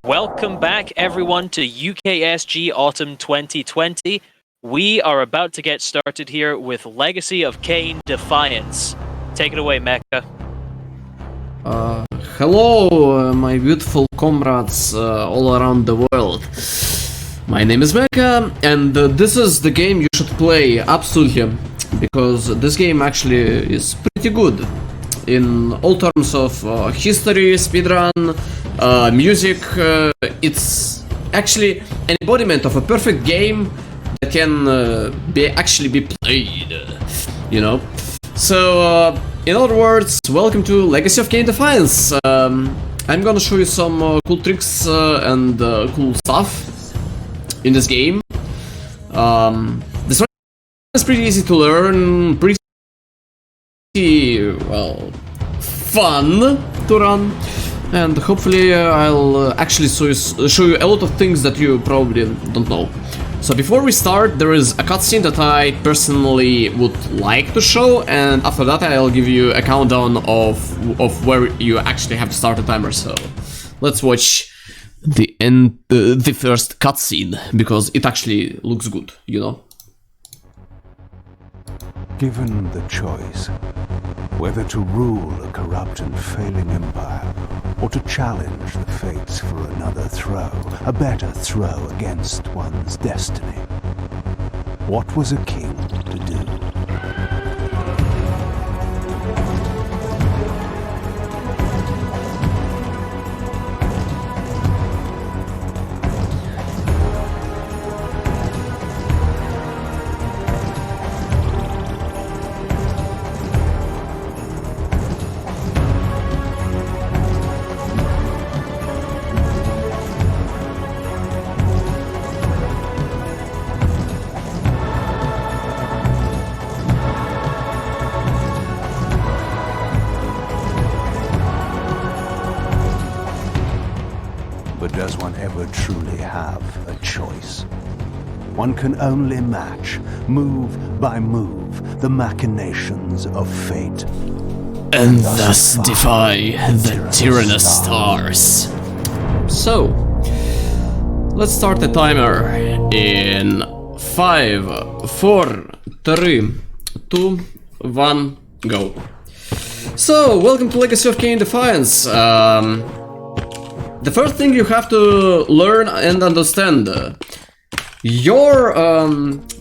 Welcome back, everyone, to UKSG Autumn 2020. We are about to get started here with Legacy of Kain Defiance. Take it away, Mecca. Hello, my beautiful comrades all around the world. My name is Mecca, and this is the game you should play, absolutely, because this game actually is pretty good in all terms of history, speedrun, music. It's actually an embodiment of a perfect game that can actually be played, you know. So, in other words, welcome to Legacy of Kain Defiance. I'm gonna show you some cool tricks and cool stuff in this game. This one is pretty easy to learn, pretty well, fun to run, and hopefully I'll actually show you a lot of things that you probably don't know. So before we start, there is a cutscene that I personally would like to show, and after that I'll give you a countdown of where you actually have to start the timer. So let's watch the first cutscene, because it actually looks good, you know. Given the choice, whether to rule a corrupt and failing empire, or to challenge the fates for another throw, a better throw against one's destiny, what was a king to do? But does one ever truly have a choice? One can only match, move by move, the machinations of fate. And thus defy the tyrannous stars. So, let's start the timer in 5, 4, 3, 2, 1, go. So, welcome to Legacy of Kain Defiance. The first thing you have to learn and understand, your,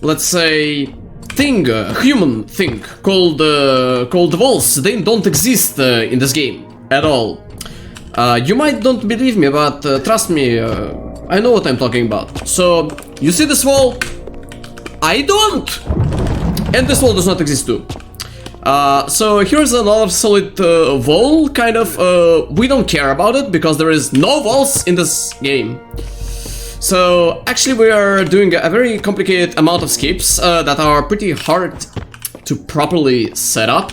let's say, human thing, called walls, they don't exist in this game at all. You might don't believe me, but trust me, I know what I'm talking about. So, you see this wall? I don't! And this wall does not exist too. So here's another solid wall, kind of. We don't care about it because there is no walls in this game. So actually we are doing a very complicated amount of skips that are pretty hard to properly set up.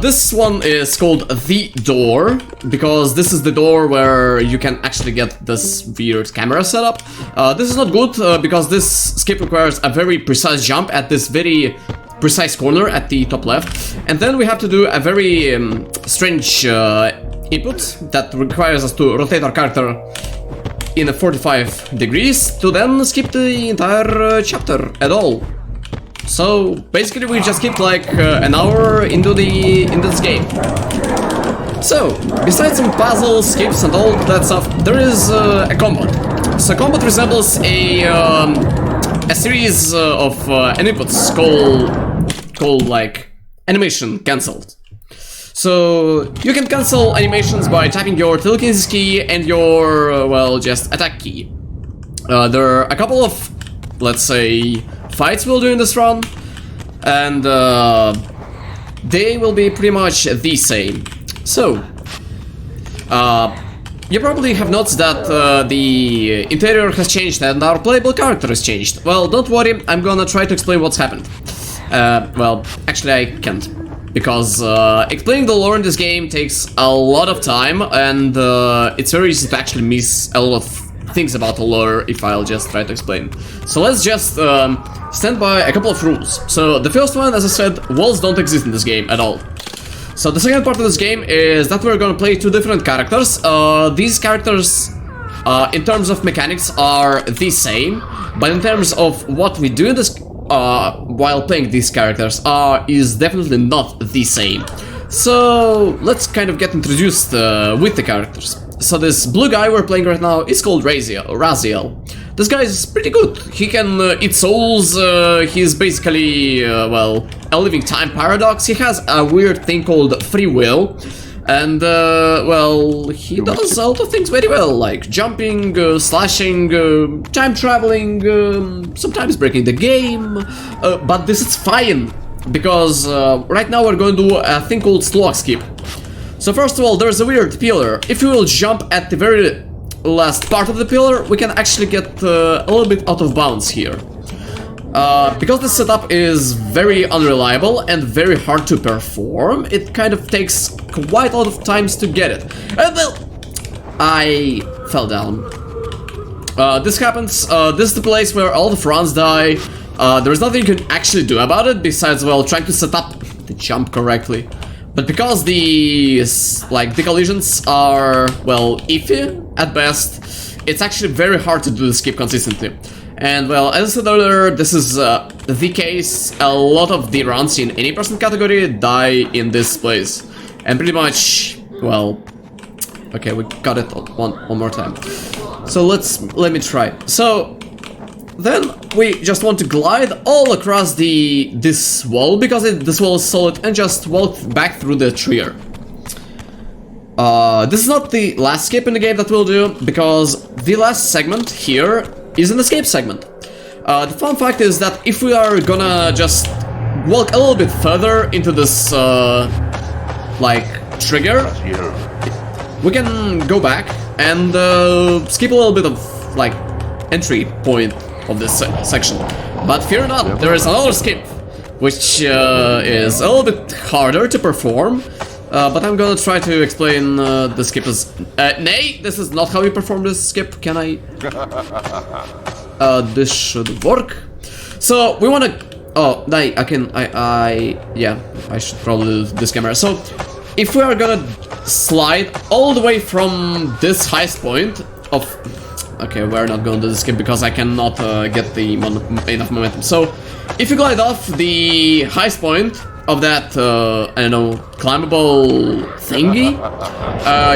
This one is called the door, because this is the door where you can actually get this weird camera setup. This is not good because this skip requires a very precise jump at this very precise corner at the top left, and then we have to do a very strange input that requires us to rotate our character in a 45 degrees to then skip the entire chapter at all. So basically we just skipped like an hour into this game. So besides some puzzles, skips and all that stuff, there is a combat. So combat resembles a series of inputs called like animation cancelled. So you can cancel animations by tapping your telekinesis key and your well, just attack key. There are a couple of, let's say, fights we'll do in this run, and they will be pretty much the same. So you probably have noticed that the interior has changed and our playable character has changed. Well, don't worry, I'm gonna try to explain what's happened. Well, actually I can't, because explaining the lore in this game takes a lot of time, and it's very easy to actually miss a lot of things about the lore if I'll just try to explain. So let's just stand by a couple of rules. So the first one, as I said, walls don't exist in this game at all. So the second part of this game is that we're gonna play two different characters. These characters in terms of mechanics are the same, but in terms of what we do in this while playing these characters is definitely not the same. So let's kind of get introduced with the characters. So this blue guy we're playing right now is called Raziel. This guy is pretty good. He can eat souls. He's basically, well, a living time paradox. He has a weird thing called free will. And, well, he does a lot of things very well, like jumping, slashing, time traveling, sometimes breaking the game. But this is fine, because right now we're going to do a thing called slog skip. So first of all, there's a weird pillar. If you will jump at the very last part of the pillar, we can actually get a little bit out of bounds here. Because the setup is very unreliable and very hard to perform, it kind of takes quite a lot of times to get it. And well, I fell down. This happens, this is the place where all the fronts die. There's nothing you can actually do about it besides, well, trying to set up the jump correctly. But because the collisions are, well, iffy at best, it's actually very hard to do the skip consistently. And well, as I said earlier, this is the case. A lot of the runs in any person category die in this place. And pretty much, well, okay, we got it one more time. So let me try. So then we just want to glide all across this wall, because this wall is solid, and just walk back through the tree. This is not the last skip in the game that we'll do, because the last segment here is an escape segment. The fun fact is that if we are gonna just walk a little bit further into this, like, trigger, we can go back and skip a little bit of, like, entry point of this section. But fear not, there is another skip, which is a little bit harder to perform. But I'm gonna try to explain the skip as... nay, this is not how you perform this skip. Can I... this should work. So, we wanna... oh, yeah, I should probably do this camera. So, if we are gonna slide all the way from this highest point of... okay, we're not gonna do the skip because I cannot get the enough momentum. So, if you glide off the highest point of that, I don't know, climbable thingy,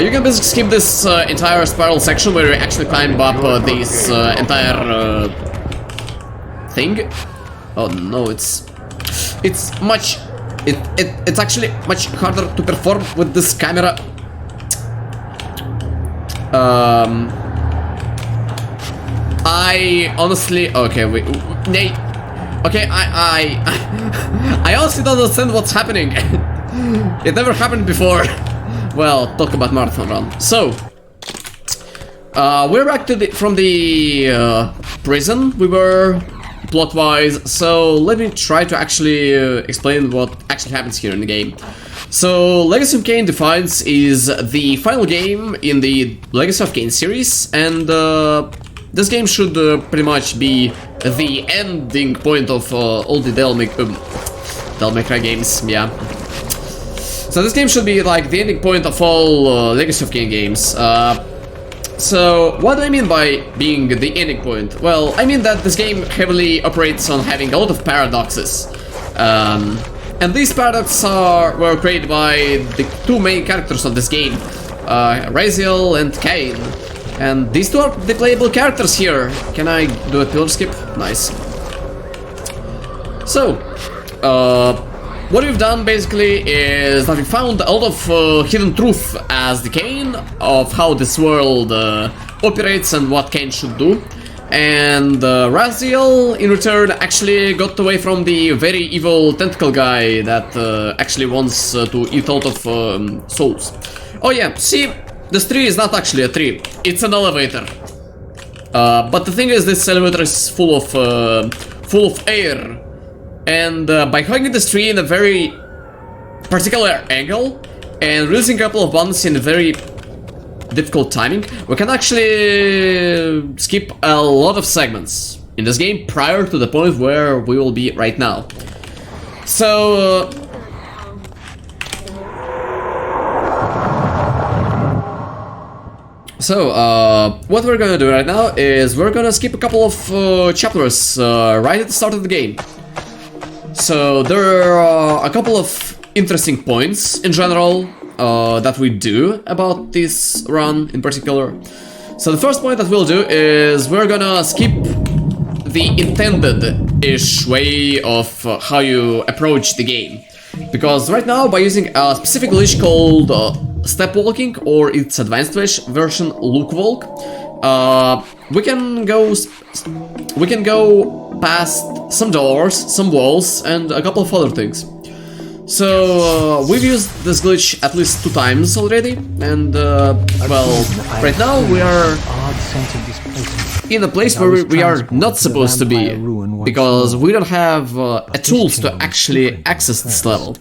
you can basically skip this entire spiral section where you actually climb up this entire thing. Oh no, it's much, it's actually much harder to perform with this camera. I honestly, okay, wait, nay. Okay, I honestly don't understand what's happening. It never happened before. Well, talk about marathon run. So, we're back to from the prison we were plot-wise. So let me try to actually explain what actually happens here in the game. So, Legacy of Kain Defiance is the final game in the Legacy of Kain series, and this game should pretty much be the ending point of all the Devil May Cry games, yeah. So this game should be like the ending point of all Legacy of Kain games. So what do I mean by being the ending point? Well, I mean that this game heavily operates on having a lot of paradoxes. And these paradoxes were created by the two main characters of this game, Raziel and Kain. And these two are the playable characters here. Can I do a pillar skip? Nice. So, what we've done basically is that we found a lot of hidden truth as the Kain of how this world operates and what Kain should do. And Raziel, in return, actually got away from the very evil tentacle guy that actually wants to eat out of souls. Oh yeah, see? This tree is not actually a tree, it's an elevator. But the thing is, this elevator is full of air. And by hugging this tree in a very particular angle and releasing a couple of buttons in a very difficult timing, we can actually skip a lot of segments in this game prior to the point where we will be right now. So... So, what we're gonna do right now is we're gonna skip a couple of chapters right at the start of the game. So, there are a couple of interesting points in general that we do about this run in particular. So, the first point that we'll do is we're gonna skip the intended-ish way of how you approach the game. Because right now, by using a specific glitch called step walking, or its advanced version, look walk, we can go past some doors, some walls, and a couple of other things. So we've used this glitch at least 2 times already, and well, right now we are in a place where we are not supposed to be, because we don't have tools to actually access this level.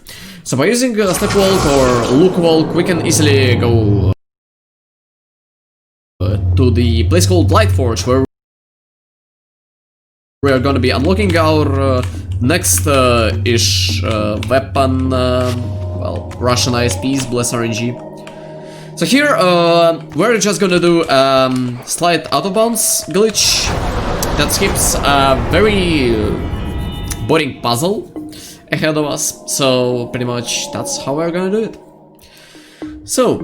So by using a step walk or look walk, we can easily go to the place called Lightforge, where we are going to be unlocking our next-ish weapon, well, Russian ISPs, bless RNG. So here, we're just gonna do slight out-of-bounds glitch that skips a very boring puzzle ahead of us. So pretty much that's how we're gonna do it. So,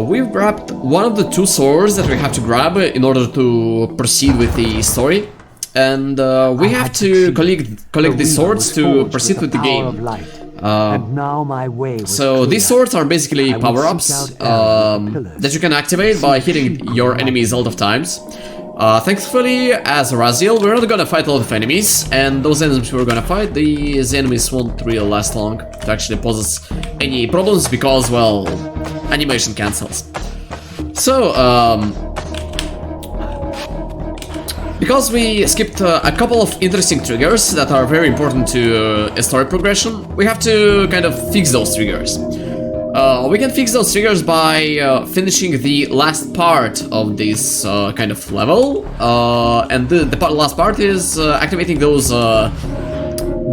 we've grabbed one of the 2 swords that we have to grab in order to proceed with the story. And we have to collect these swords to proceed with the game. So these swords are basically power-ups that you can activate by hitting your enemies a lot of times. Thankfully, as Raziel, we're not gonna fight a lot of enemies, and those enemies we're gonna fight, these enemies won't really last long to actually pose us any problems, because, well, animation cancels. So, because we skipped a couple of interesting triggers that are very important to a story progression, we have to kind of fix those triggers. We can fix those triggers by finishing the last part of this kind of level, and the last part is activating those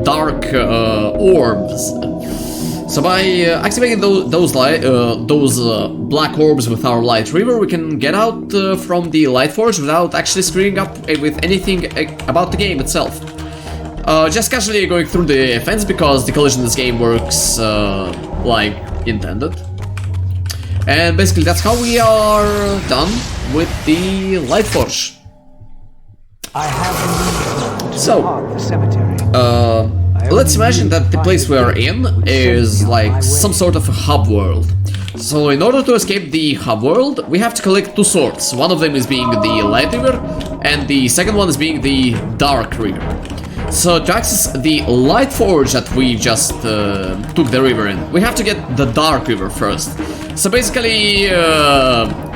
dark orbs. So by activating those black orbs with our light river, we can get out from the Lightforge without actually screwing up with anything about the game itself. Just casually going through the fence, because the collision in this game works like intended. And basically that's how we are done with the Lightforge. So, let's imagine that the place we are in is like some sort of a hub world. So in order to escape the hub world, we have to collect 2 swords. One of them is being the light river, and the second one is being the dark river. So to access the light forge that we just took the river in, we have to get the dark river first. So basically,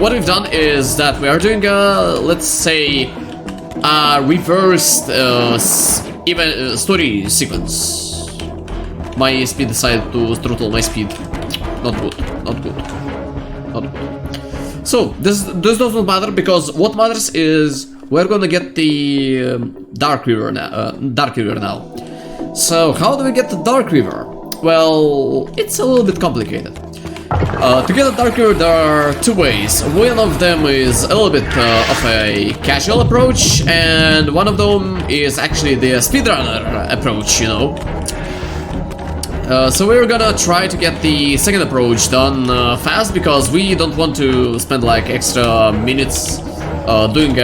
what we've done is that we are doing let's say, a reversed even story sequence. My speed decided to throttle my speed. Not good, not good, not good. So this doesn't matter, because what matters is we're gonna get the dark river now. So how do we get the dark river? Well, it's a little bit complicated. To get the dark river, there are 2 ways. One of them is a little bit of a casual approach, and one of them is actually the speedrunner approach, you know. So we're gonna try to get the second approach done fast, because we don't want to spend like extra minutes doing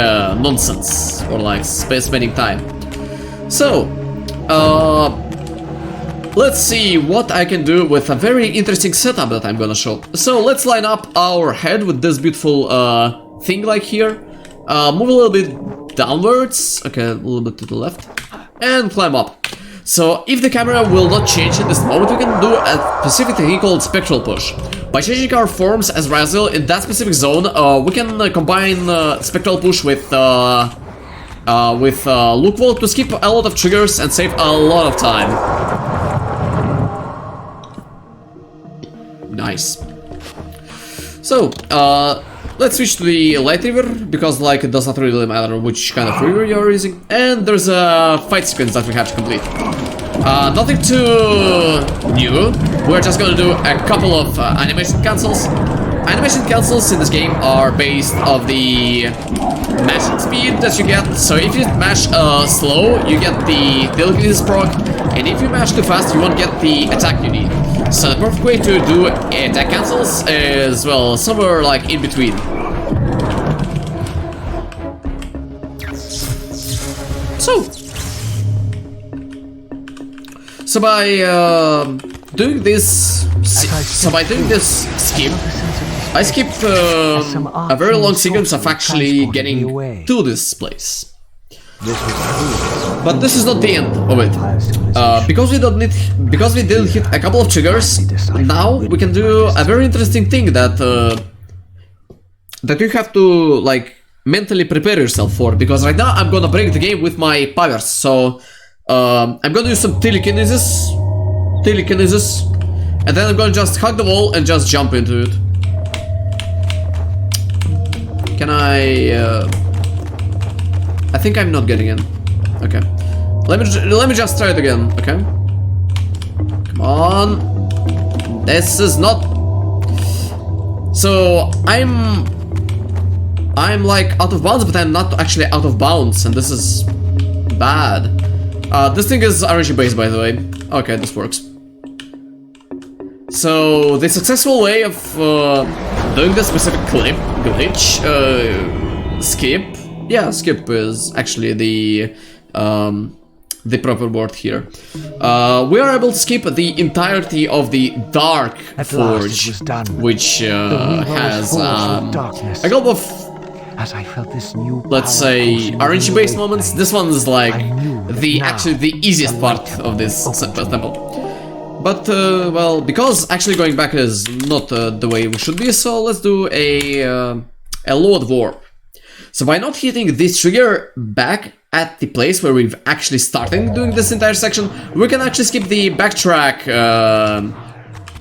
nonsense, or like spending time. So, let's see what I can do with a very interesting setup that I'm gonna show. So let's line up our head with this beautiful thing like here. Move a little bit downwards, okay, a little bit to the left, and climb up. So if the camera will not change at this moment, we can do a specific thing called spectral push. By changing our forms as Raziel in that specific zone, we can combine spectral push with look walk to skip a lot of triggers and save a lot of time. Nice. So, let's switch to the light river, because like it does not really matter which kind of river you're using. And there's a fight sequence that we have to complete. Nothing too new. We're just gonna do a couple of animation cancels. animation cancels in this game are based off the mashing speed that you get. So if you mash slow, you get the telekinesis proc, and if you mash too fast, you won't get the attack you need. So the perfect way to do attack cancels is, well, somewhere like in between. So by doing this skip, I skipped a very long sequence of actually getting to this place. But this is not the end of it. Because we didn't hit a couple of triggers, now we can do a very interesting thing that that you have to like mentally prepare yourself for. Because right now I'm gonna break the game with my powers. So I'm gonna use some telekinesis, and then I'm gonna just hug the wall and just jump into it. Can I think I'm not getting in. Okay. Let me just try it again. Okay. Come on. This is not. So I'm like out of bounds, but I'm not actually out of bounds, and this is bad. This thing is RNG based, by the way. Okay, this works. So the successful way of doing this specific glitch, skip. Yeah, skip is actually the proper word here. We are able to skip the entirety of the Dark Forge, which has a couple of, let's say, RNG-based moments. This one is like actually the easiest part of this temple. But well, because actually going back is not the way we should be, so let's do a load warp. So by not hitting this trigger back at the place where we've actually started doing this entire section, we can actually skip the backtrack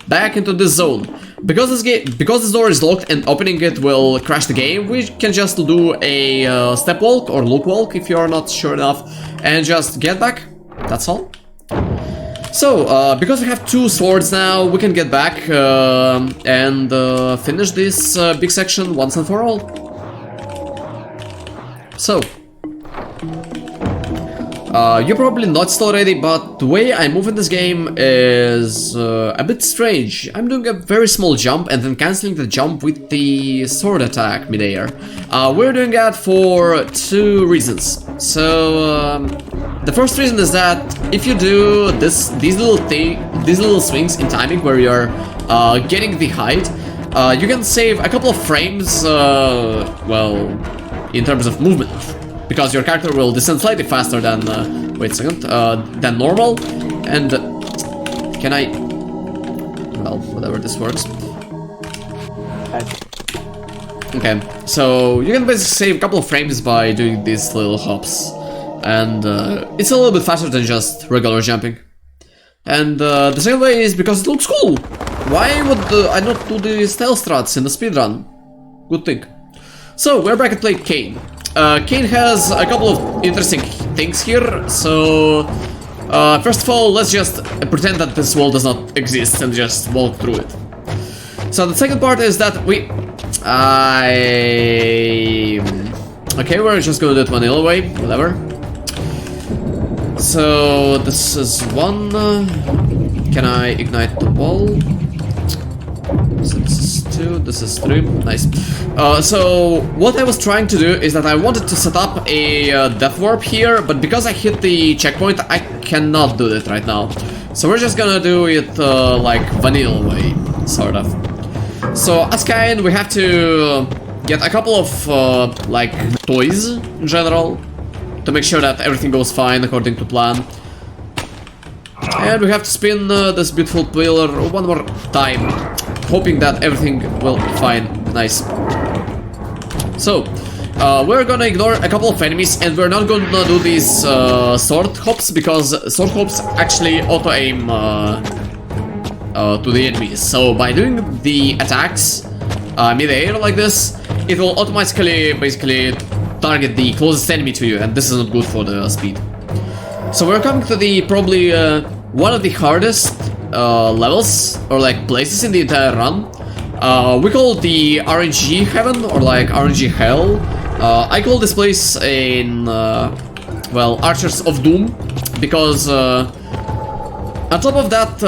back into this zone. Because this door is locked and opening it will crash the game, we can just do a step walk or loop walk if you're not sure enough, and just get back. That's all. So, because we have two swords now, we can get back and finish this big section once and for all. So, you probably noticed already, but the way I move in this game is a bit strange. I'm doing a very small jump and then cancelling the jump with the sword attack midair. We're doing that for two reasons. So, the first reason is that if you do these little swings in timing where you're getting the height, you can save a couple of frames, well, in terms of movement, because your character will descend slightly faster than, wait a second, than normal, and can I, well, whatever, this works. Okay, so you can basically save a couple of frames by doing these little hops, and it's a little bit faster than just regular jumping. And the second way is because it looks cool. Why would I not do the stealth strats in the speedrun? Good thing. So, we're back at play Kain. Kain has a couple of interesting things here, so first of all, let's just pretend that this wall does not exist and just walk through it. So the second part is that okay, we're just gonna do it vanilla way, whatever. So this is one, can I ignite the wall? So this is 2, this is 3, nice. So what I was trying to do is that I wanted to set up a death warp here, but because I hit the checkpoint, I cannot do that right now. So we're just gonna do it like vanilla way, sort of. So as Kain, we have to get a couple of like toys in general to make sure that everything goes fine according to plan. And we have to spin this beautiful pillar one more time, hoping that everything will be fine. Nice. So, we're gonna ignore a couple of enemies, and we're not gonna do these sword hops, because sword hops actually auto-aim to the enemies. So by doing the attacks mid-air like this, it will automatically basically target the closest enemy to you, and this is not good for the speed. So we're coming to the probably one of the hardest levels or like places in the entire run. We call it the RNG heaven, or like RNG hell. I call this place in, well, Archers of Doom, because on top of that,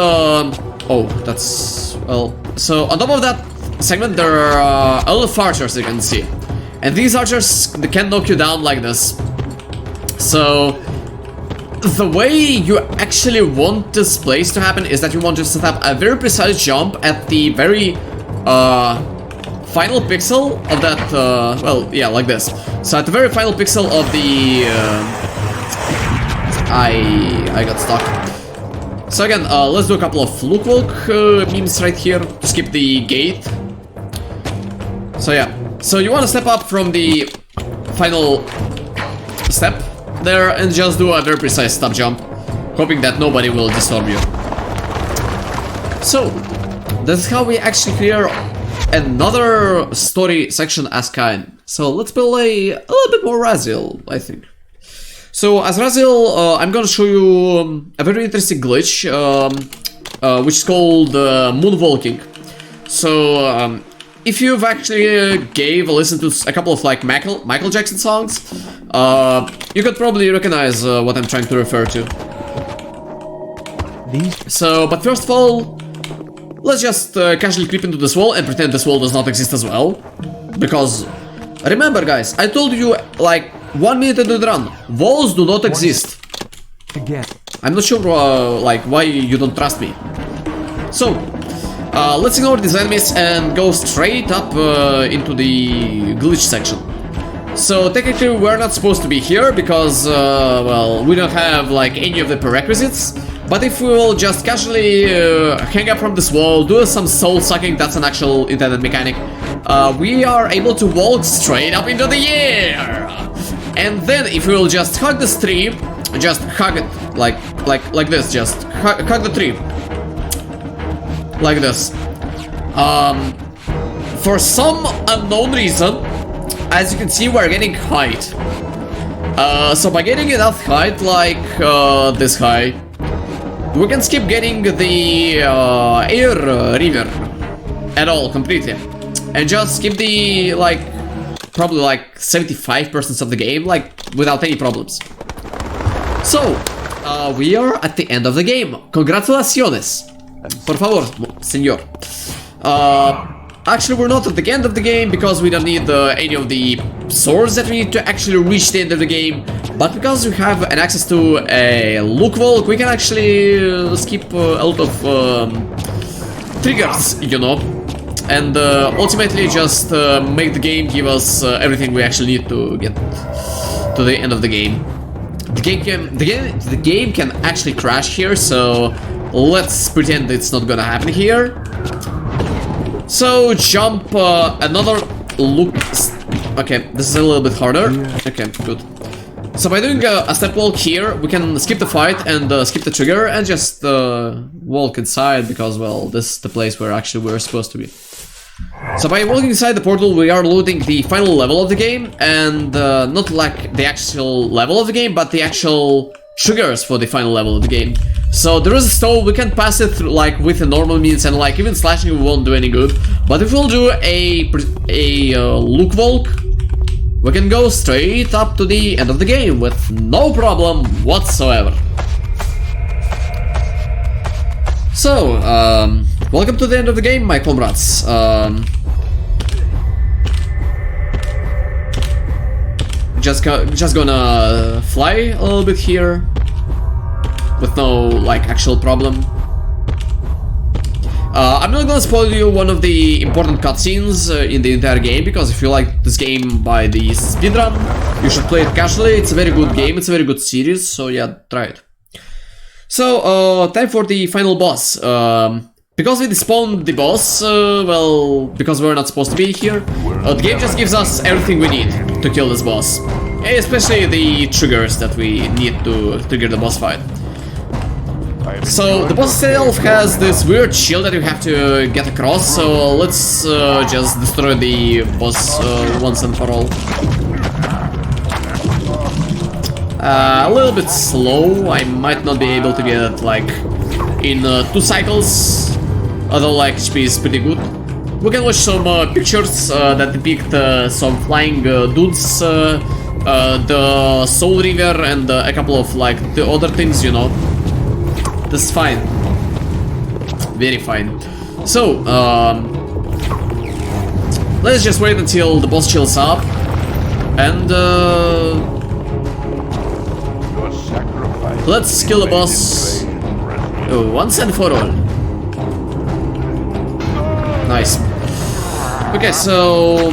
oh, that's, well, so on top of that segment there are a lot of archers you can see. And these archers, they can knock you down like this. So the way you actually want this place to happen is that you want to set up a very precise jump at the very final pixel of that, well, yeah, like this. So at the very final pixel of the, I got stuck. So again, let's do a couple of look walk memes right here to skip the gate. So yeah, so you want to step up from the final step there and just do a very precise stop jump, hoping that nobody will disturb you. So that's how we actually clear another story section as Kain. So let's play a little bit more Raziel, I think. So as Raziel, I'm gonna show you a very interesting glitch, which is called moonwalking. So if you've actually gave a listen to a couple of like Michael Jackson songs, you could probably recognize what I'm trying to refer to. So, but first of all, let's just casually creep into this wall and pretend this wall does not exist as well. Because, remember guys, I told you like 1 minute into the run, walls do not exist. Again. I'm not sure like why you don't trust me. So, let's ignore these enemies and go straight up into the glitch section. So technically we're not supposed to be here because, well, we don't have like any of the prerequisites. But if we will just casually hang up from this wall, do some soul sucking, that's an actual intended mechanic, we are able to walk straight up into the air. And then if we will just hug this tree, just hug it like this, just hug the tree. Like this. For some unknown reason, as you can see, we're getting height. So by getting enough height, like this high, we can skip getting the air river at all completely, and just skip the like probably like 75% of the game, like without any problems. So we are at the end of the game. Congratulaciones. Por favor, señor. Actually, we're not at the end of the game because we don't need any of the swords that we need to actually reach the end of the game. But because we have an access to a look walk, we can actually skip a lot of triggers, you know, and ultimately just make the game give us everything we actually need to get to the end of the game. The game can actually crash here, so let's pretend it's not gonna happen here. So jump another look. Okay, this is a little bit harder. Okay, good. So by doing a step walk here, we can skip the fight and skip the trigger and just walk inside because, well, this is the place where actually we're supposed to be. So by walking inside the portal, we are loading the final level of the game, and not like the actual level of the game, but the actual triggers for the final level of the game. So there is a stove, we can pass it through like with the normal means, and like even slashing won't do any good. But if we'll do a look walk, we can go straight up to the end of the game with no problem whatsoever. So, welcome to the end of the game, my comrades. Just gonna fly a little bit here with no like actual problem. I'm not gonna spoil you one of the important cutscenes in the entire game, because if you like this game by the speedrun, you should play it casually. It's a very good game, it's a very good series, so yeah, try it. So, time for the final boss. Because we despawned the boss, well, because we're not supposed to be here, the game just gives us everything we need to kill this boss. Especially the triggers that we need to trigger the boss fight. So the boss itself has this weird shield that you have to get across, so let's just destroy the boss once and for all. A little bit slow, I might not be able to get it like in 2 cycles, although like HP is pretty good. We can watch some pictures that depict some flying dudes, the Soul River, and a couple of like the other things, you know. This is fine. Very fine. So, let's just wait until the boss chills up, and let's kill the boss once and for all. Nice. Okay, so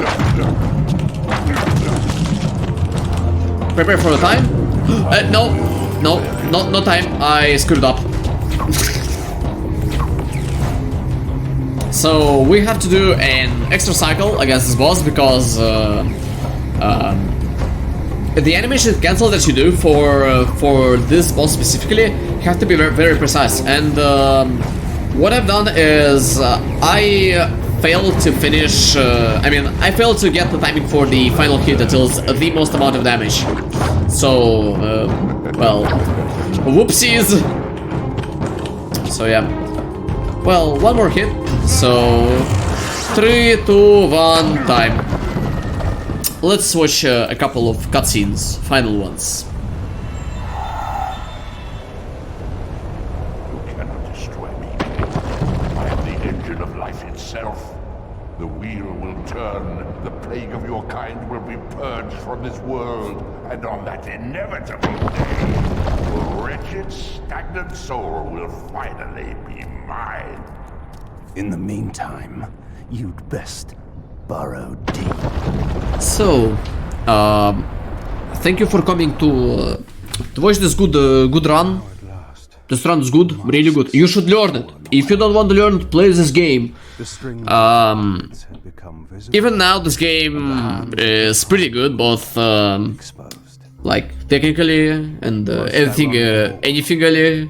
prepare for the time. No time. I screwed up. So we have to do an extra cycle against this boss because the animation cancel that you do for this boss specifically have to be very, very precise. And what I've done is I failed to finish. I failed to get the timing for the final hit that deals the most amount of damage. So, well, whoopsies. So yeah. Well, one more hit. So 3, 2, 1, time. Let's watch a couple of cutscenes, final ones. You cannot destroy me. I am the engine of life itself. The wheel will turn. The plague of your kind will be purged from this world. And on that inevitable day, your wretched, stagnant soul will finally be mine. In the meantime, you'd best burrow deep. So, thank you for coming to watch this good run. This run is good, really good. You should learn it. If you don't want to learn it, play this game. Even now, this game is pretty good, both like technically and anythingly.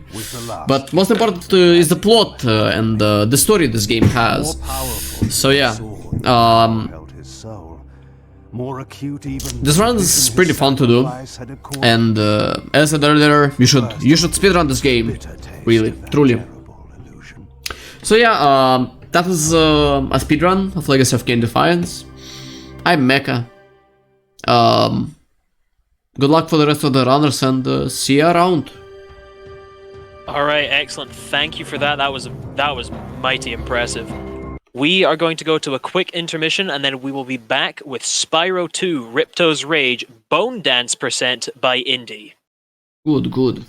But most important is the plot and the story this game has. So yeah. This run is pretty fun to do, and as I said earlier, you should speedrun this game, really, truly. So yeah, that was a speedrun of Legacy of Kain Defiance. I'm Mecha. Good luck for the rest of the runners, and see you around. All right, excellent. Thank you for that. That was mighty impressive. We are going to go to a quick intermission, and then we will be back with Spyro 2 Ripto's Rage Bone Dance Percent by Indy. Good.